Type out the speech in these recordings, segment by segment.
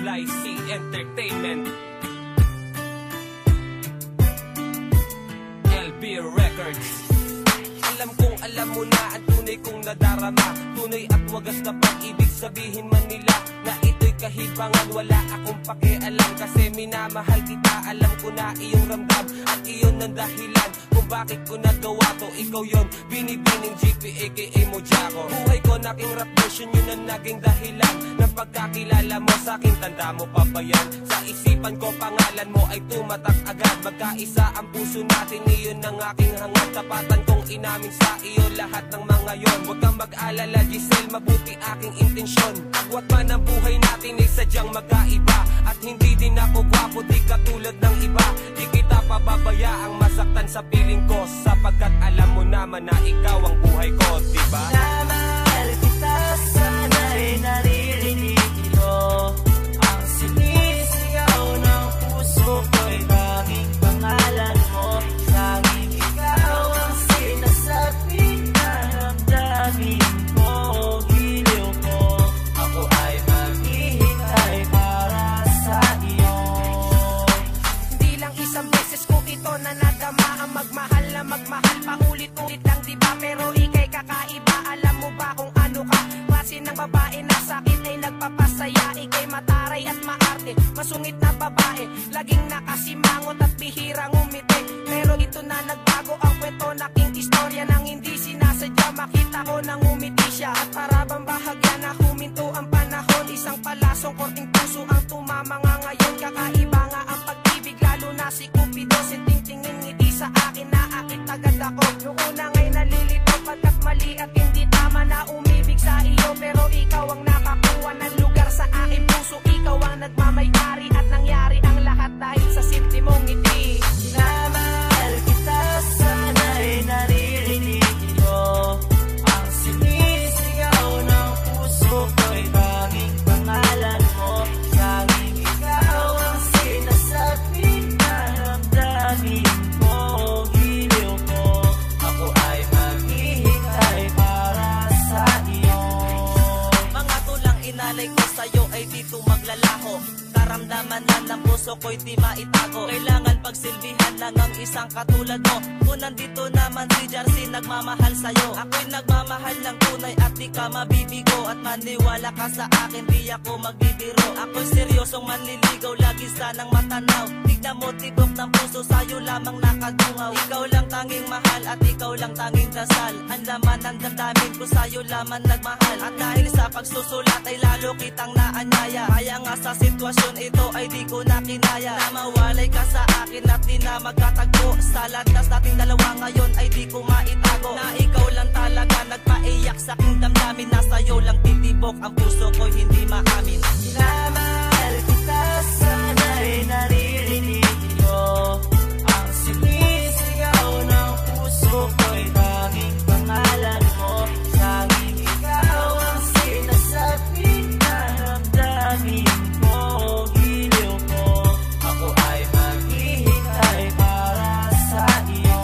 Fly C Entertainment, LB Records. Alam kong alam mo na ang tunay kong nadarama, tunay at wagas na pag-ibig, sabihin man nila na ito'y kahibangan. Wala akong pakialam kasi minamahal kita. Alam ko na iyong ramdam at iyon ang dahilan kung bakit ko nagawa to. Ikaw yon, binibining GP aka Mojako. Buhay ko naging rap version, yun ang naging dahilan ng pagkakilala mo sa akin. Tanda mo pa ba yan? Sa isipan ko pangalan mo ay tumatak agad. Magkaisa ang puso natin, iyon ang aking hangad. Tapatan kong inamin sa iyo lahat ng mga yon. Huwag kang mag-alala Giselle, mabuti aking intensyon. Agwat man ang buhay natin ay sadyang magkaiba. At hindi din ako gwapo, di katulad ng iba. Di kita pababayaang masaktan sa piling ko, sapagkat alam mo naman na ikaw ang buhay ko, diba? Minamahal kita, sana'y naririnig mo. Ang sinisigaw ng puso ko'y tanging pangalan mo. Tanging ikaw ang sinasabi na damdamin mo. Giliw ko, ako ay maghihintay para sa iyo. Hindi lang isang beses ko ito na nadama, ang magmahal na magmahal, paulit-ulit lang diba? Pero ika'y kakaiba, alam mo ba kung ano ka? Klase ng babae na sa'kin ay nagpapasaya. Ika'y mataray at maarte, masungit na babae, laging nakasimangot at bihirang umiti. Pero ito na nagbago ang kwento, naking istorya nang hindi sinasadya. Makita ko nang umiti siya at para bang bahagya na huminto ang panahon. Isang palasong korting puso ang tumama nga ngayon. Kakaiba nga ang pag-ibig, lalo na si Cupido. Sinting-tingin ngiti sa akin, naakit agad ako. Noong una nga'y nalilito pagkat mali at hindi tama na umibig sa iyo. Pero ikaw ang nakakuha ng lugar sa aking puso. Ikaw ang nagmamay-ari at nangyari ang lahat dahil sa simple mong ngiti. Minamahal kita, sana'y naririnig mo. Ang sinisigaw ng puso ko'y tanging pangalan mo. Tanging ikaw ang sinasabi na damdamin mo. Giliw ko, ako ay maghihintay para sa iyo. Mga tulang inalay ko sa'yo ay dito maglalaho. Karamdaman na ng puso ko'y di maitago. Kailangan pagsilbihan lang ang isang katulad mo. Kung nandito naman si Jarcy nagmamahal sa'yo, ako'y nagmamahal ng tunay at di ka mabibigo. At maniwala ka sa akin, di ako magbibiro. Ako'y seryosong manliligaw, lagi sanang matanaw. Tignan mo tibok ng puso, sa'yo lamang nakadungaw. Ikaw lang tanging mahal at ikaw lang tanging dasal. Ang laman ng damdamin ko sa'yo lamang nagmahal. At dahil sa pagsusulat ay lalo kitang naanyaya. Kaya nga sa sitwasyon ito ay di ko na kinaya na mawalay ka sa akin at di na magkatagpo. Sa landas nating dalawa ngayon ay di ko maitago na ikaw lang talaga nagpaiyak sa aking damdamin. Na sa'yo lang titibok ang puso ko'y hindi maamin. Minamahal kita, sana'y naririnig mo. Ang sinisigaw ng puso ko'y tanging pangalan mo. Tanging ikaw ang sinasabi na damdamin mo. Giliw ko, ako ay maghihintay para sa iyo.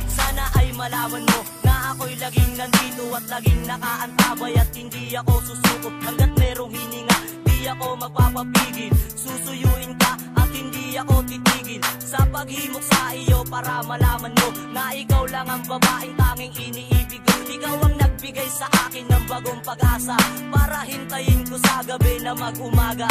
Sana ay malaman mo na ako'y laging nandito at laging nakaantabay. At hindi ako susuko hanggat merong hininga, di ako magpapapigil. Susuyuin ka at hindi ako titigil sa paghimok sa iyo para malaman mo na ikaw lang ang babaeng tanging iniibig ko. Ikaw ang nagbigay sa akin ng bagong pag-asa para hintayin ko sa gabi na mag-umaga.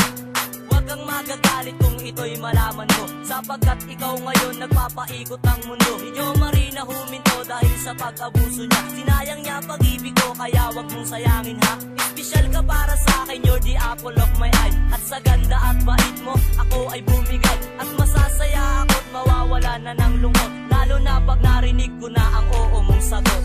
Huwag kang magagalit kung ito'y malaman mo, sapagkat ikaw ngayon nagpapaikot ang mundo. Medyo marina huminto dahil sa pag-abuso niya. Sinayang niya pag-ibig ko, kaya wag mong sayangin ha. Espesyal ka para sa akin, you're the apple of my eye. At sa ganda at bait mo, ako ay bumigay. At masasaya ako't mawawala na ng lungkot, lalo na pag narinig ko na ang oo mong sagot.